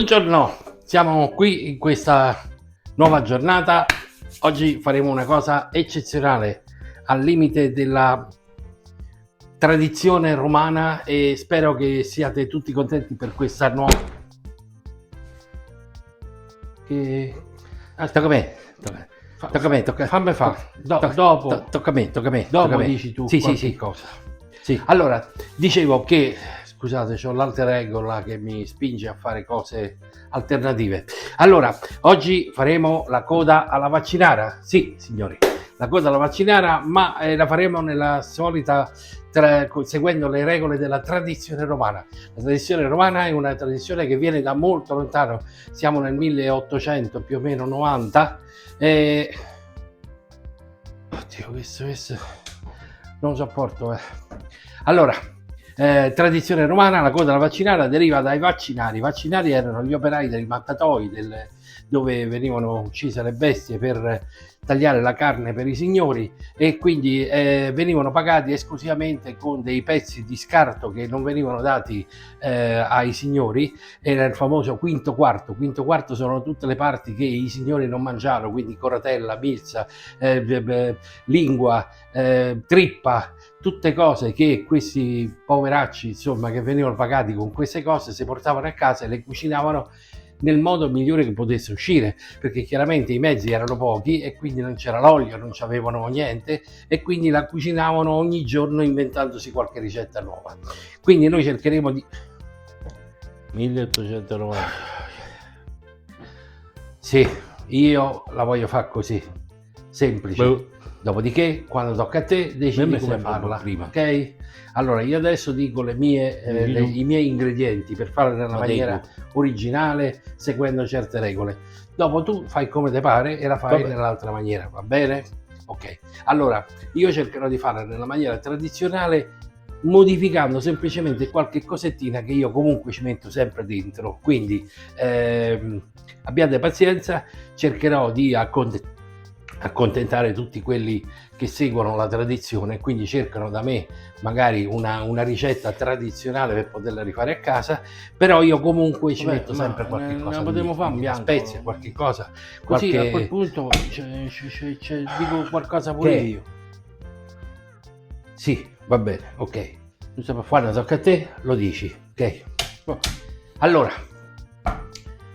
Buongiorno, siamo qui in questa nuova giornata. Oggi faremo una cosa eccezionale, al limite della tradizione romana, e spero che siate tutti contenti per questa nuova... Tocca a me. Fammi fa. Dopo. Tocca a me. Dopo dici tu Sì. cosa. Sì. Allora, dicevo che... Scusate, c'ho l'alter ego là che mi spinge a fare cose alternative. Allora, oggi faremo la coda alla vaccinara. Sì, signori, la coda alla vaccinara, ma la faremo nella solita, seguendo le regole della tradizione romana. La tradizione romana è una tradizione che viene da molto lontano. Siamo nel 1800, più o meno 90. Oddio, questo non sopporto. Allora, tradizione romana, la coda alla vaccinara deriva dai vaccinari. I vaccinari erano gli operai dei mattatoi, dove venivano uccise le bestie per tagliare la carne per i signori, e quindi venivano pagati esclusivamente con dei pezzi di scarto che non venivano dati ai signori. Era il famoso quinto quarto. Quinto quarto sono tutte le parti che i signori non mangiavano, quindi coratella, milza, lingua, trippa, tutte cose che questi poveracci, insomma, che venivano pagati con queste cose, si portavano a casa e le cucinavano nel modo migliore che potesse uscire, perché chiaramente i mezzi erano pochi e quindi non c'era l'olio, non c'avevano niente, e quindi la cucinavano ogni giorno inventandosi qualche ricetta nuova. Quindi noi cercheremo di... 1890. Sì, io la voglio fare così, semplice. Dopodiché, quando tocca a te, decidi come farla prima, ok? Allora, io adesso dico i miei ingredienti per farla nella maniera originale, seguendo certe regole. Dopo tu fai come te pare e la fai nell'altra maniera, va bene? Ok. Allora, io cercherò di farla nella maniera tradizionale, modificando semplicemente qualche cosettina che io comunque ci metto sempre dentro. Quindi abbiate pazienza, cercherò di accontentare tutti quelli che seguono la tradizione, quindi cercano da me magari una ricetta tradizionale per poterla rifare a casa, però io comunque ci metto sempre qualche cosa, potremmo fare un bianco, spezie, qualche cosa, così a quel punto dico qualcosa pure io. Sì, va bene, ok. Quando tocca a te lo dici, ok? Allora,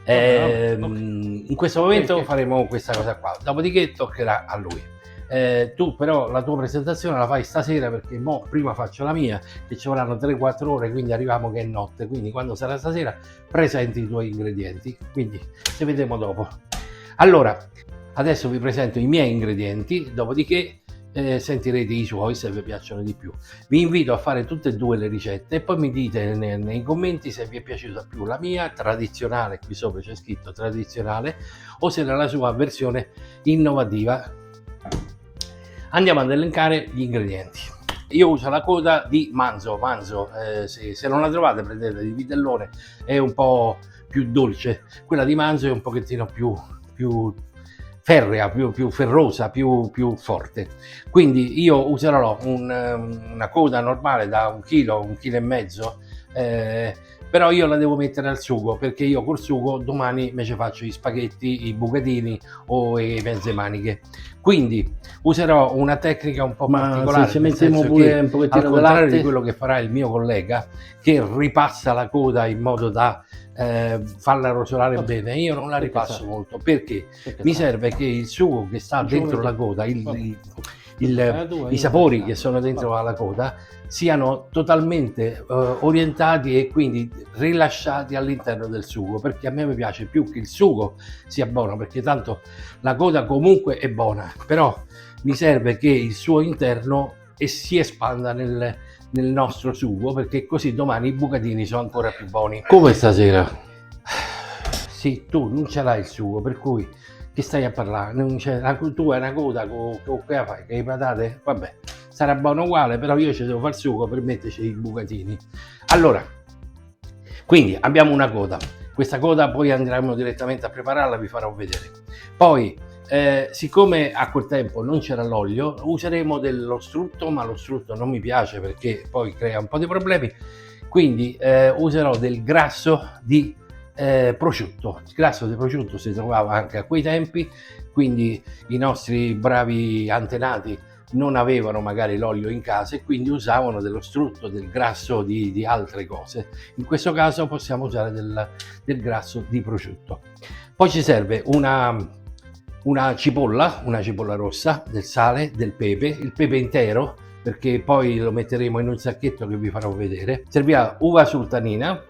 in questo momento faremo questa cosa qua, dopodiché toccherà a lui. Tu però la tua presentazione la fai stasera, perché prima faccio la mia, che ci vorranno 3-4 ore, quindi arriviamo che è notte, quindi quando sarà stasera presenti i tuoi ingredienti, quindi ci vediamo dopo. Allora, adesso vi presento i miei ingredienti, dopodiché sentirete i suoi se vi piacciono di più. Vi invito a fare tutte e due le ricette e poi mi dite nei commenti se vi è piaciuta più la mia tradizionale, qui sopra c'è scritto tradizionale, o se era la sua versione innovativa. Andiamo ad elencare gli ingredienti. Io uso la coda di manzo, se non la trovate prendete di vitellone, è un po' più dolce. Quella di manzo è un pochettino più ferrea, più ferrosa, più forte. Quindi io userò una coda normale da 1 chilo e mezzo, però io la devo mettere al sugo, perché io col sugo domani invece faccio gli spaghetti, i bucatini o le mezze maniche. Quindi userò una tecnica un po' particolare, se mettiamo pure un pochettino al contrario di quello che farà il mio collega, che ripassa la coda in modo da farla rosolare bene. Io non la ripasso molto, perché mi serve che il sugo che sta dentro la coda, i sapori che sono dentro alla coda, siano totalmente orientati e quindi rilasciati all'interno del sugo, perché a me mi piace più che il sugo sia buono, perché tanto la coda comunque è buona, però mi serve che il suo interno si espanda nel nostro sugo, perché così domani i bucatini sono ancora più buoni. Come stasera? Sì, tu non ce l'hai il sugo, per cui che stai a parlare? Tu hai una coda con che fai? Che le patate? Vabbè, sarà buono uguale, però io ci devo fare il sugo per metterci i bucatini. Allora, quindi abbiamo una coda. Questa coda poi andremo direttamente a prepararla, vi farò vedere. Poi, siccome a quel tempo non c'era l'olio, useremo dello strutto, ma lo strutto non mi piace perché poi crea un po' di problemi, quindi userò del grasso di prosciutto. Il grasso di prosciutto si trovava anche a quei tempi, quindi i nostri bravi antenati non avevano magari l'olio in casa e quindi usavano dello strutto, del grasso di altre cose. In questo caso possiamo usare del grasso di prosciutto. Poi ci serve una cipolla rossa, del sale, del pepe, il pepe intero, perché poi lo metteremo in un sacchetto che vi farò vedere. Servirà uva sultanina,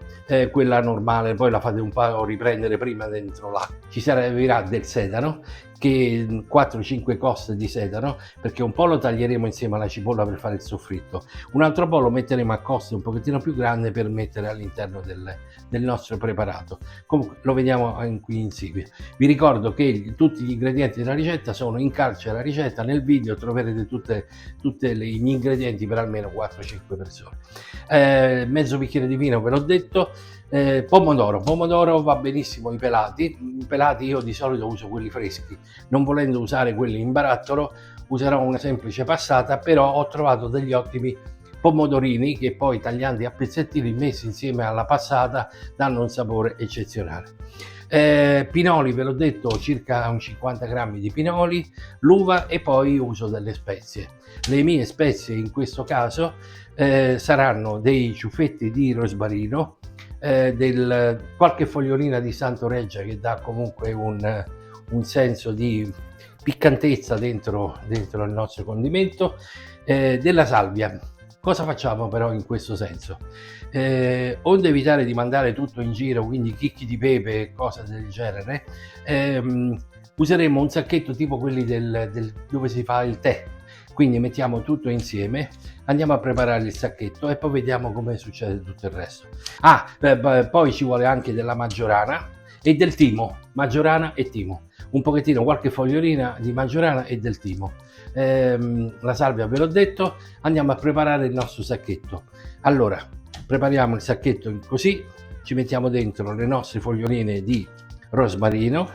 quella normale, poi la fate un po' riprendere prima dentro l'acqua. Ci servirà del sedano, che 4-5 coste di sedano, perché un po' lo taglieremo insieme alla cipolla per fare il soffritto, un altro po' lo metteremo a coste un pochettino più grande per mettere all'interno del nostro preparato. Comunque lo vediamo qui insieme. Vi ricordo che tutti gli ingredienti della ricetta sono in calce alla ricetta, nel video troverete tutti gli ingredienti per almeno 4-5 persone. Mezzo bicchiere di vino ve l'ho detto. Pomodoro va benissimo i pelati io di solito uso quelli freschi, non volendo usare quelli in barattolo userò una semplice passata, però ho trovato degli ottimi pomodorini che poi tagliati a pezzettini messi insieme alla passata danno un sapore eccezionale. Pinoli ve l'ho detto, circa un 50 grammi di pinoli, l'uva e poi uso delle spezie. Le mie spezie in questo caso saranno dei ciuffetti di rosmarino, qualche fogliolina di Santoreggia che dà comunque un senso di piccantezza dentro il nostro condimento, della salvia. Cosa facciamo però in questo senso? Onde evitare di mandare tutto in giro, quindi chicchi di pepe e cose del genere, useremo un sacchetto tipo quelli dove si fa il tè. Quindi mettiamo tutto insieme, andiamo a preparare il sacchetto e poi vediamo come succede tutto il resto. Poi ci vuole anche della maggiorana e del timo, maggiorana e timo. Un pochettino, qualche fogliolina di maggiorana e del timo. La salvia ve l'ho detto, andiamo a preparare il nostro sacchetto. Allora, prepariamo il sacchetto così, ci mettiamo dentro le nostre foglioline di rosmarino,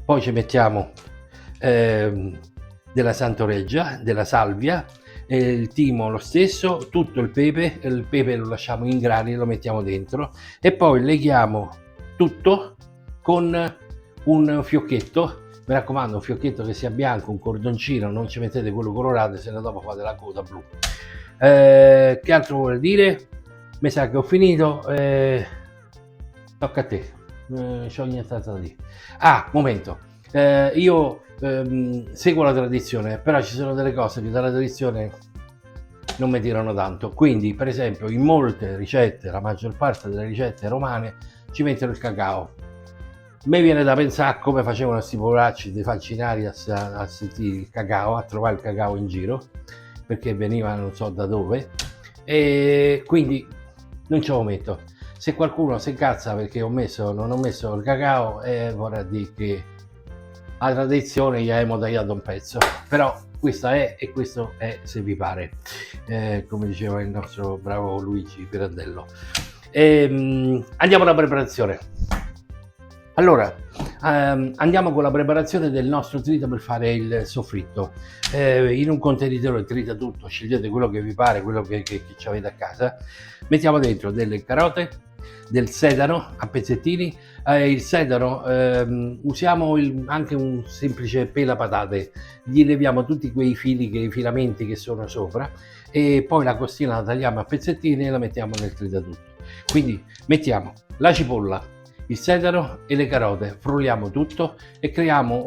poi ci mettiamo della Santoreggia, della salvia, il timo lo stesso, tutto il pepe lo lasciamo in grani e lo mettiamo dentro e poi leghiamo tutto con un fiocchetto, mi raccomando un fiocchetto che sia bianco, un cordoncino, non ci mettete quello colorato se no dopo fate la coda blu. Che altro vuole dire? Mi sa che ho finito, tocca a te, c'ho nient'altro da dire. Momento, io seguo la tradizione, però ci sono delle cose che dalla tradizione non mi tirano tanto, quindi per esempio in molte ricette, la maggior parte delle ricette romane ci mettono il cacao. A me viene da pensare a come facevano questi poveracci dei falcinari a sentire il cacao, a trovare il cacao in giro, perché veniva non so da dove, e quindi non ce lo metto. Se qualcuno si incazza perché non ho messo il cacao, vorrà dire che la tradizione gli abbiamo tagliato un pezzo, però questa è e questo è se vi pare, come diceva il nostro bravo Luigi Pirandello. Andiamo alla preparazione. Allora, andiamo con la preparazione del nostro trito per fare il soffritto. In un contenitore trita tutto, scegliete quello che vi pare, quello che avete a casa. Mettiamo dentro delle carote, del sedano a pezzettini. Il sedano usiamo anche un semplice pelapatate, gli leviamo tutti quei filamenti che sono sopra e poi la costina la tagliamo a pezzettini e la mettiamo nel tritatutto. Quindi mettiamo la cipolla, il sedano e le carote, frulliamo tutto e creiamo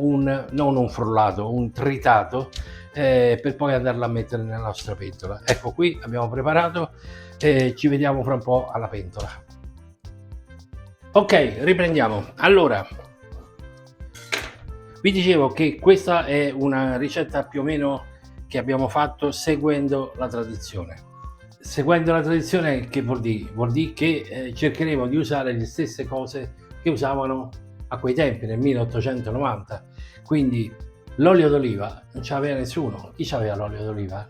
non un frullato, un tritato per poi andarlo a mettere nella nostra pentola. Ecco, qui abbiamo preparato, ci vediamo fra un po' alla pentola. Ok, riprendiamo. Allora, vi dicevo che questa è una ricetta più o meno che abbiamo fatto seguendo la tradizione. Seguendo la tradizione che vuol dire? Vuol dire che cercheremo di usare le stesse cose che usavano a quei tempi, nel 1890. Quindi l'olio d'oliva non ce l'aveva nessuno. Chi c'aveva l'olio d'oliva?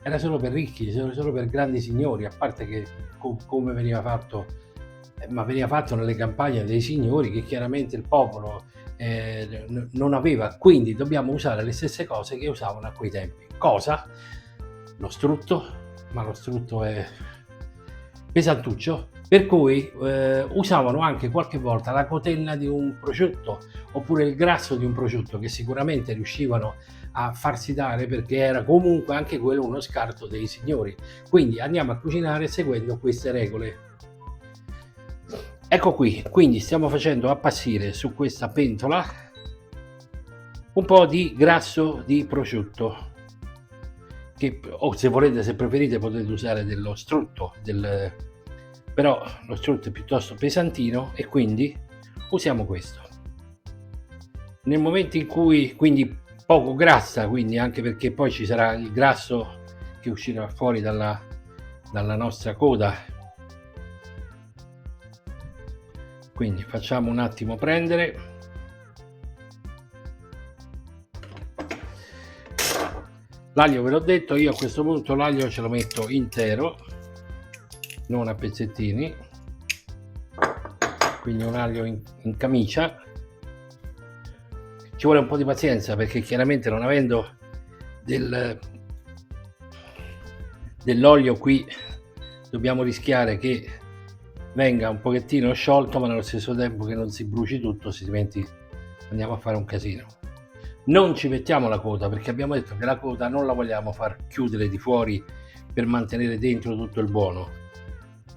Era solo per ricchi, solo per grandi signori, a parte che come veniva fatto, ma veniva fatto nelle campagne dei signori che chiaramente il popolo non aveva. Quindi dobbiamo usare le stesse cose che usavano a quei tempi. Cosa? Lo strutto, ma lo strutto è pesantuccio, Per cui usavano anche qualche volta la cotenna di un prosciutto oppure il grasso di un prosciutto, che sicuramente riuscivano a farsi dare, perché era comunque anche quello uno scarto dei signori. Quindi andiamo a cucinare seguendo queste regole. Ecco qui, quindi stiamo facendo appassire su questa pentola un po' di grasso di prosciutto, che, o se volete, se preferite, potete usare dello strutto, però lo strutto è piuttosto pesantino e quindi usiamo questo. Nel momento in cui, quindi poco grassa, quindi anche perché poi ci sarà il grasso che uscirà fuori dalla nostra coda, quindi facciamo un attimo prendere. L'aglio ve l'ho detto, io a questo punto l'aglio ce lo metto intero, non a pezzettini, quindi un aglio in camicia. Ci vuole un po' di pazienza, perché chiaramente, non avendo dell'olio qui, dobbiamo rischiare che venga un pochettino sciolto, ma nello stesso tempo che non si bruci tutto, altrimenti andiamo a fare un casino. Non ci mettiamo la coda, perché abbiamo detto che la coda non la vogliamo far chiudere di fuori per mantenere dentro tutto il buono.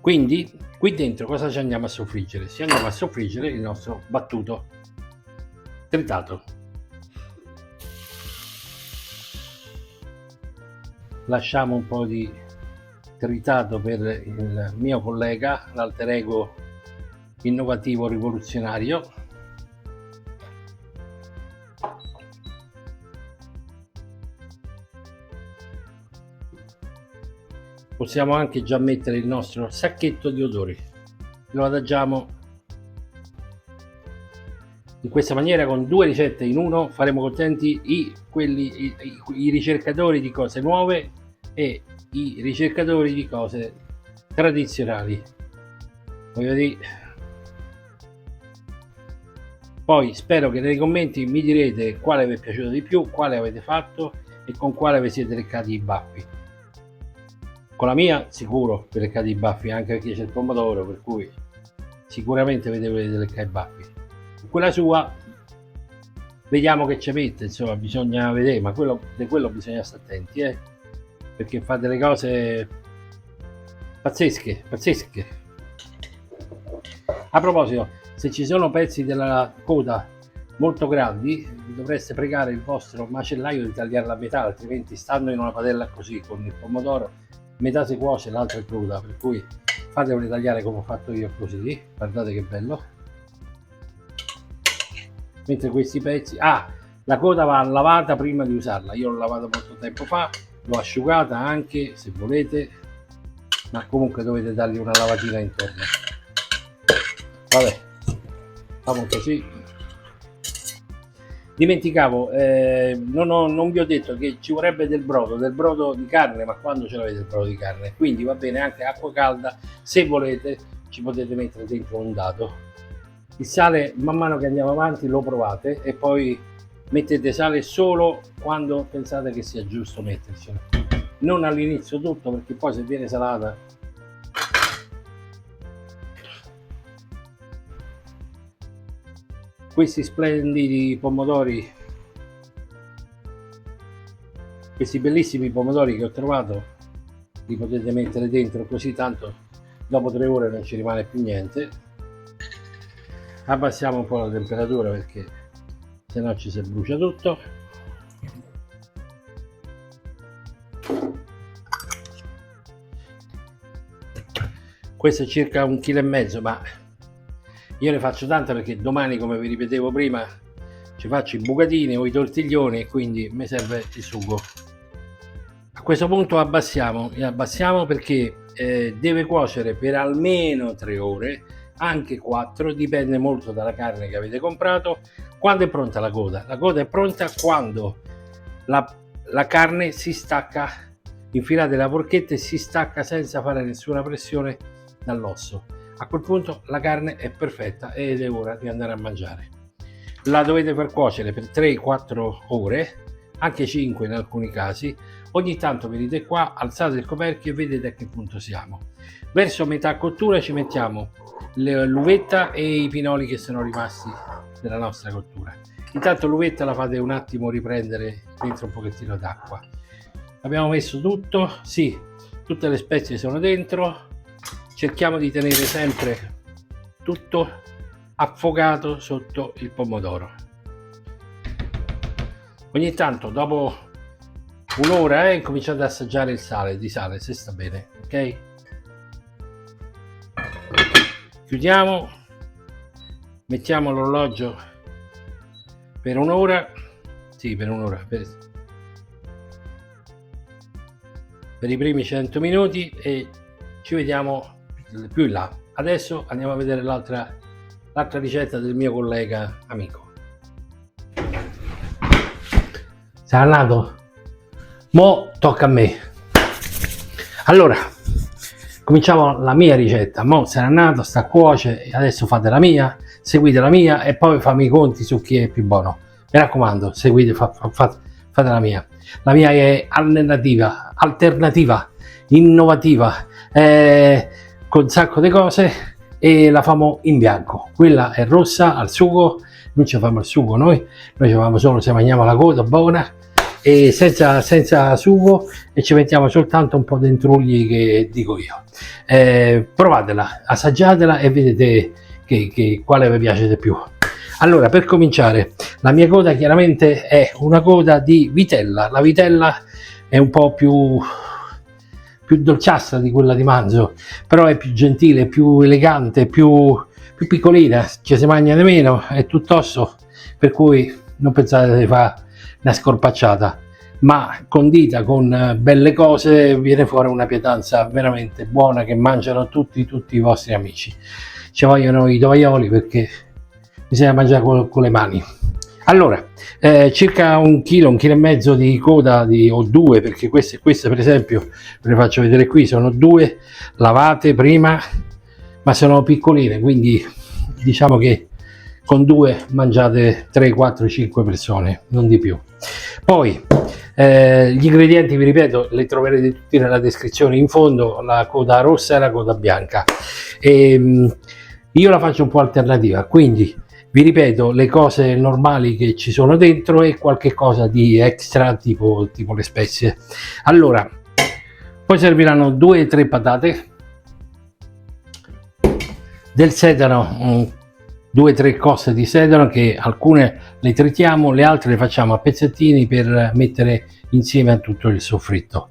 Quindi qui dentro cosa ci andiamo a soffriggere? Ci andiamo a soffriggere il nostro battuto tritato. Lasciamo un po' di tritato per il mio collega, l'alter ego innovativo rivoluzionario. Possiamo anche già mettere il nostro sacchetto di odori, lo adagiamo in questa maniera. Con 2 ricette in uno faremo contenti i ricercatori di cose nuove e i ricercatori di cose tradizionali. Voglio dire, poi spero che nei commenti mi direte quale vi è piaciuto di più, quale avete fatto e con quale vi siete leccati i baffi. Con la mia sicuro vi leccate i baffi, anche perché c'è il pomodoro, per cui sicuramente vi dovete leccare i baffi. Con quella sua vediamo che ci mette, insomma, bisogna vedere, ma di quello bisogna stare attenti, perché fate delle cose pazzesche. A proposito, se ci sono pezzi della coda molto grandi, dovreste pregare il vostro macellaio di tagliarla a metà, altrimenti, stando in una padella così con il pomodoro, metà si cuoce, l'altra è cruda, per cui fatevole tagliare come ho fatto io, così. Guardate che bello. Mentre questi pezzi, la coda va lavata prima di usarla. Io l'ho lavata molto tempo fa, l'ho asciugata anche, se volete, ma comunque dovete dargli una lavatina intorno. Vabbè, facciamo così. Dimenticavo, non vi ho detto che ci vorrebbe del brodo di carne, ma quando ce l'avete il brodo di carne? Quindi va bene anche acqua calda, se volete ci potete mettere dentro un dado. Il sale, man mano che andiamo avanti, lo provate e poi mettete sale solo quando pensate che sia giusto mettercelo, non all'inizio tutto, perché poi se viene salata questi splendidi pomodori, questi bellissimi pomodori che ho trovato, li potete mettere dentro così, tanto dopo 3 ore non ci rimane più niente. Abbassiamo un po' la temperatura perché sennò ci si brucia tutto. Questo è circa 1,5 kg, ma io ne faccio tanta perché domani, come vi ripetevo prima, ci faccio i bucatini o i tortiglioni e quindi mi serve il sugo. A questo punto abbassiamo perché deve cuocere per almeno 3 ore, anche 4, dipende molto dalla carne che avete comprato. Quando è pronta la coda? La coda è pronta quando la carne si stacca, infilate la forchetta e si stacca senza fare nessuna pressione dall'osso. A quel punto la carne è perfetta ed è ora di andare a mangiare. La dovete far cuocere per 3-4 ore, anche 5 in alcuni casi. Ogni tanto venite qua, alzate il coperchio e vedete a che punto siamo. Verso metà cottura ci mettiamo l'uvetta e i pinoli che sono rimasti della nostra cottura. Intanto l'uvetta la fate un attimo riprendere dentro un pochettino d'acqua. Abbiamo messo tutto, sì, tutte le spezie sono dentro. Cerchiamo di tenere sempre tutto affogato sotto il pomodoro. Ogni tanto, dopo un'ora, incominciate ad assaggiare il sale, di sale, se sta bene, ok? Chiudiamo, mettiamo l'orologio per un'ora, sì, per un'ora, per i primi 100 minuti e ci vediamo più in là. Adesso andiamo a vedere l'altra ricetta del mio collega amico. Sarà nato? Mo tocca a me. Allora, cominciamo la mia ricetta. Mo sarà nato, sta a cuoce, adesso fate la mia, seguite la mia e poi fammi i conti su chi è più buono. Mi raccomando, seguite, fate la mia. La mia è alternativa, innovativa, con un sacco di cose e la famo in bianco. Quella è rossa al sugo, non ci facciamo il sugo noi ci facciamo solo se mangiamo la coda buona e senza sugo e ci mettiamo soltanto un po' di intrugli che dico io. Provatela, assaggiatela e vedete che quale vi piace di più. Allora, per cominciare, la mia coda chiaramente è una coda di vitella. La vitella è un po' più dolciastra di quella di manzo, però è più gentile, più elegante, più piccolina, ci si mangia di meno, è tutto osso, per cui non pensate di fare una scorpacciata, ma condita con belle cose viene fuori una pietanza veramente buona che mangiano tutti i vostri amici. Ci vogliono i tovaioli perché bisogna mangiare con le mani. Allora, circa 1 chilo e mezzo di coda o 2, perché queste per esempio ve le faccio vedere qui, sono 2 lavate prima, ma sono piccoline, quindi diciamo che con 2 mangiate 3, 4, 5 persone, non di più. Poi gli ingredienti, vi ripeto, li troverete tutti nella descrizione in fondo, la coda rossa e la coda bianca. Io la faccio un po' alternativa, quindi vi ripeto le cose normali che ci sono dentro e qualche cosa di extra tipo le spezie. Allora, poi serviranno 2-3 patate, del sedano, 2-3 cose di sedano che alcune le tritiamo, le altre le facciamo a pezzettini per mettere insieme a tutto il soffritto.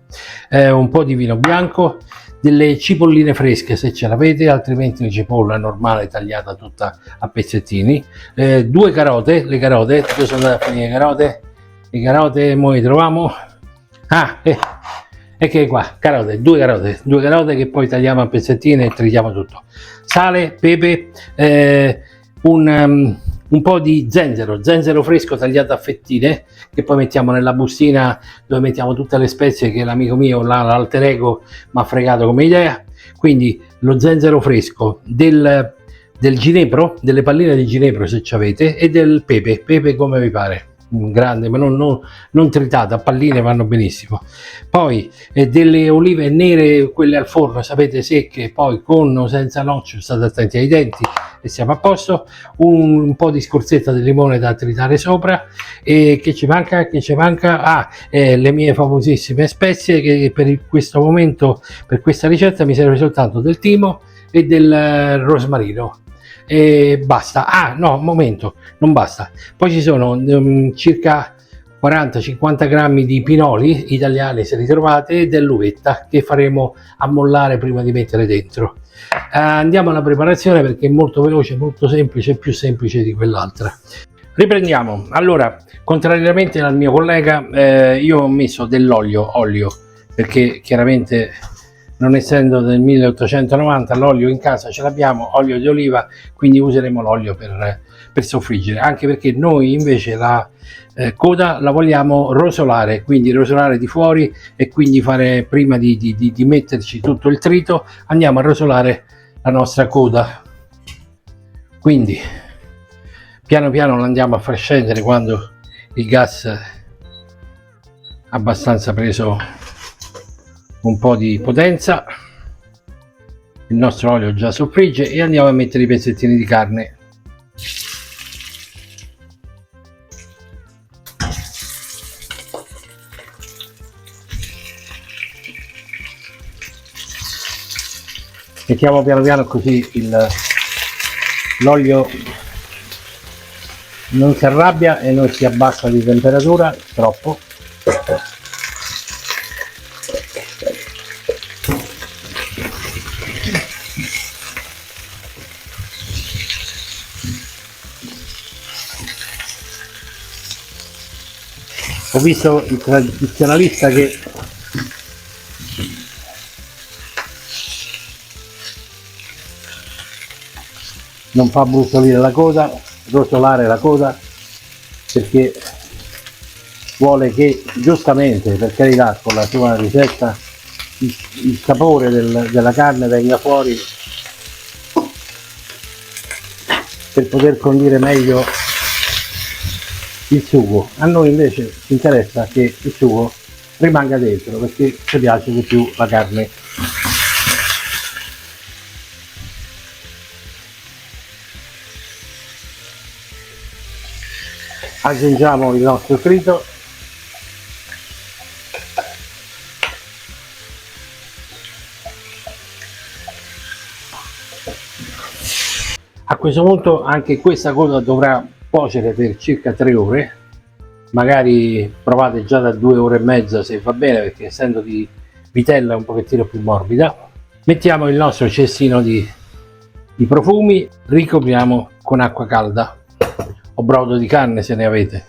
Un po' di vino bianco, delle cipolline fresche se ce l'avete, altrimenti una cipolla normale tagliata tutta a pezzettini, 2 carote, le carote, dove sono andate a finire le carote, mo le troviamo, ecco qua, due carote che poi tagliamo a pezzettini e tritiamo tutto, sale, pepe, un po' di zenzero fresco tagliato a fettine che poi mettiamo nella bustina dove mettiamo tutte le spezie che l'amico mio, l'alter ego, mi ha fregato come idea. Quindi lo zenzero fresco, del ginepro, delle palline di ginepro se ci avete, e del pepe come vi pare, grande ma non tritato, a palline vanno benissimo. Poi delle olive nere, quelle al forno, sapete, secche, poi con o senza noccio, state attenti ai denti e siamo a posto. Un po' di scorzetta di limone da tritare sopra. E che ci manca? Le mie famosissime spezie, che per questo momento, per questa ricetta mi serve soltanto del timo e del rosmarino e basta. Momento, non basta, poi ci sono circa 40-50 grammi di pinoli italiani se li trovate e dell'uvetta che faremo ammollare prima di mettere dentro. Andiamo alla preparazione perché è molto veloce, molto semplice, più semplice di quell'altra. Riprendiamo. Allora, contrariamente al mio collega, io ho messo dell'olio perché chiaramente, non essendo del 1890, l'olio in casa ce l'abbiamo, olio di oliva, quindi useremo l'olio per soffriggere, anche perché noi invece la coda la vogliamo rosolare, quindi rosolare di fuori, e quindi fare, prima di metterci tutto il trito, andiamo a rosolare la nostra coda. Quindi piano piano lo andiamo a far scendere quando il gas ha abbastanza preso un po' di potenza. il nostro olio già soffrigge e andiamo a mettere i pezzettini di carne. Mettiamo piano piano così l'olio non si arrabbia e non si abbassa di temperatura troppo. Ho visto il tradizionalista che non fa brustolire la coda, rotolare la coda, perché vuole che, giustamente, per carità, con la sua ricetta il sapore della carne venga fuori per poter condire meglio il sugo. A noi invece ci interessa che il sugo rimanga dentro, perché ci piace di più la carne. Aggiungiamo il nostro trito, a questo punto anche questa cosa dovrà cuocere per circa 3 ore, magari provate già da 2 ore e mezza se va bene, perché essendo di vitella è un pochettino più morbida. Mettiamo il nostro cestino di profumi, ricopriamo con acqua calda o brodo di carne se ne avete,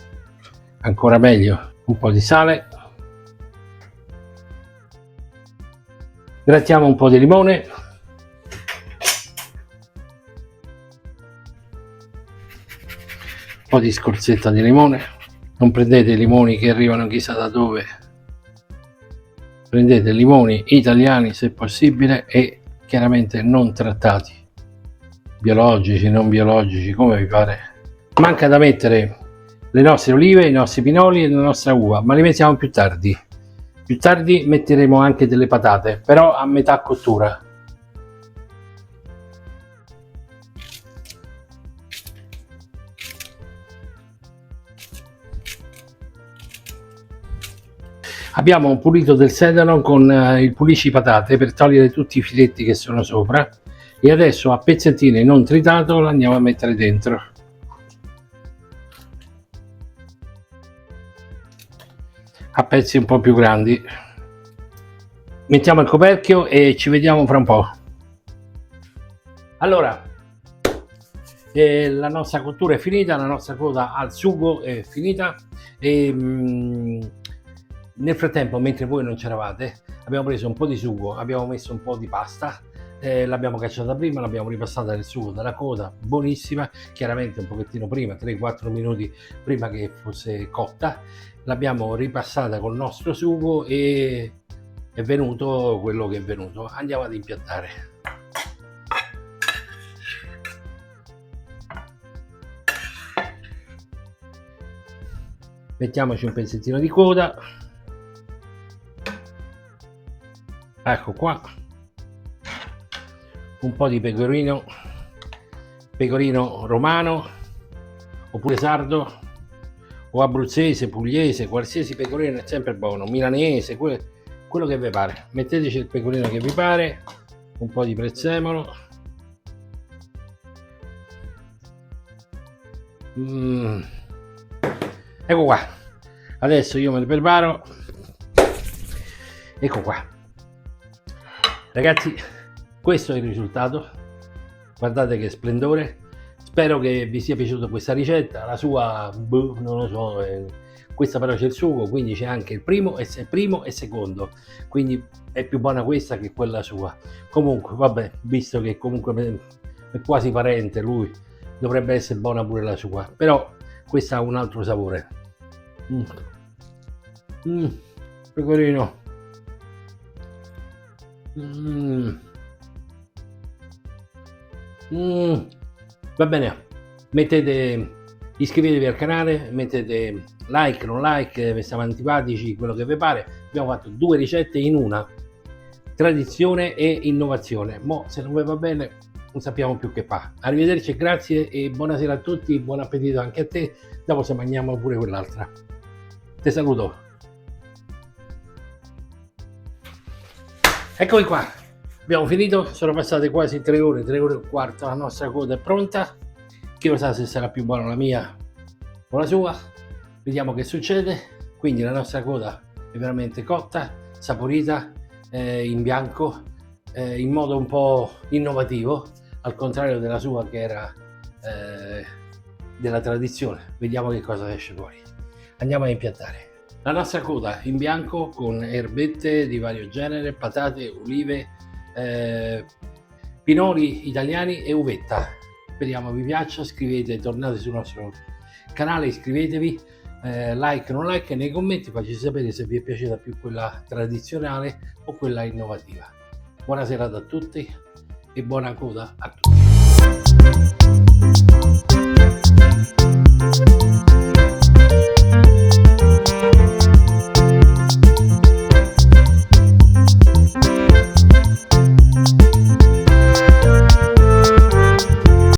ancora meglio, un po' di sale, grattiamo un po' di limone, un po' di scorzetta di limone. Non prendete limoni che arrivano chissà da dove, prendete limoni italiani se possibile e chiaramente non trattati, biologici, non biologici, come vi pare. Manca da mettere le nostre olive, i nostri pinoli e la nostra uva, ma li mettiamo più tardi. Più tardi metteremo anche delle patate, però a metà cottura. Abbiamo un pulito del sedano con il pulisci patate per togliere tutti i filetti che sono sopra, e adesso a pezzettini non tritato lo andiamo a mettere dentro. A pezzi un po' più grandi. Mettiamo il coperchio e ci vediamo fra un po'. Allora, la nostra cottura è finita, la nostra coda al sugo è finita e nel frattempo, mentre voi non c'eravate, abbiamo preso un po' di sugo, abbiamo messo un po' di pasta, l'abbiamo cacciata prima, l'abbiamo ripassata nel sugo della coda, buonissima, chiaramente un pochettino prima, 3-4 minuti prima che fosse cotta. L'abbiamo ripassata col nostro sugo e è venuto quello che è venuto. Andiamo ad impiattare. Mettiamoci un pezzettino di coda, ecco qua, un po' di pecorino romano oppure sardo o abruzzese, pugliese, qualsiasi pecorino è sempre buono, milanese, quello che vi pare. Metteteci il pecorino che vi pare, un po' di prezzemolo, ecco qua. Adesso io me ne preparo, ecco qua. Ragazzi, questo è il risultato, guardate che splendore. Spero che vi sia piaciuta questa ricetta, la sua non lo so, questa però c'è il sugo, quindi c'è anche il primo e secondo, quindi è più buona questa che quella sua. Comunque vabbè, visto che comunque è quasi parente lui, dovrebbe essere buona pure la sua, però questa ha un altro sapore. Pecorino, va bene, iscrivetevi al canale, mettete like, non like, vi siamo antipatici, quello che vi pare. Abbiamo fatto 2 ricette in una, tradizione e innovazione. Mo se non vi va bene non sappiamo più che fa. Arrivederci, grazie e buonasera a tutti, buon appetito anche a te. Dopo se mangiamo pure quell'altra. Ti saluto. Eccomi qua, abbiamo finito, sono passate quasi 3 ore e un quarto, la nostra coda è pronta. Chi lo sa se sarà più buona la mia o la sua, vediamo che succede. Quindi la nostra coda è veramente cotta, saporita, in bianco, in modo un po' innovativo, al contrario della sua che era della tradizione. Vediamo che cosa esce fuori. Andiamo a impiattare. La nostra coda in bianco con erbette di vario genere, patate, olive, pinoli italiani e uvetta. Speriamo vi piaccia, scrivete, tornate sul nostro canale, iscrivetevi, like, non like, nei commenti facci sapere se vi è piaciuta più quella tradizionale o quella innovativa. Buona serata a tutti e buona coda a tutti.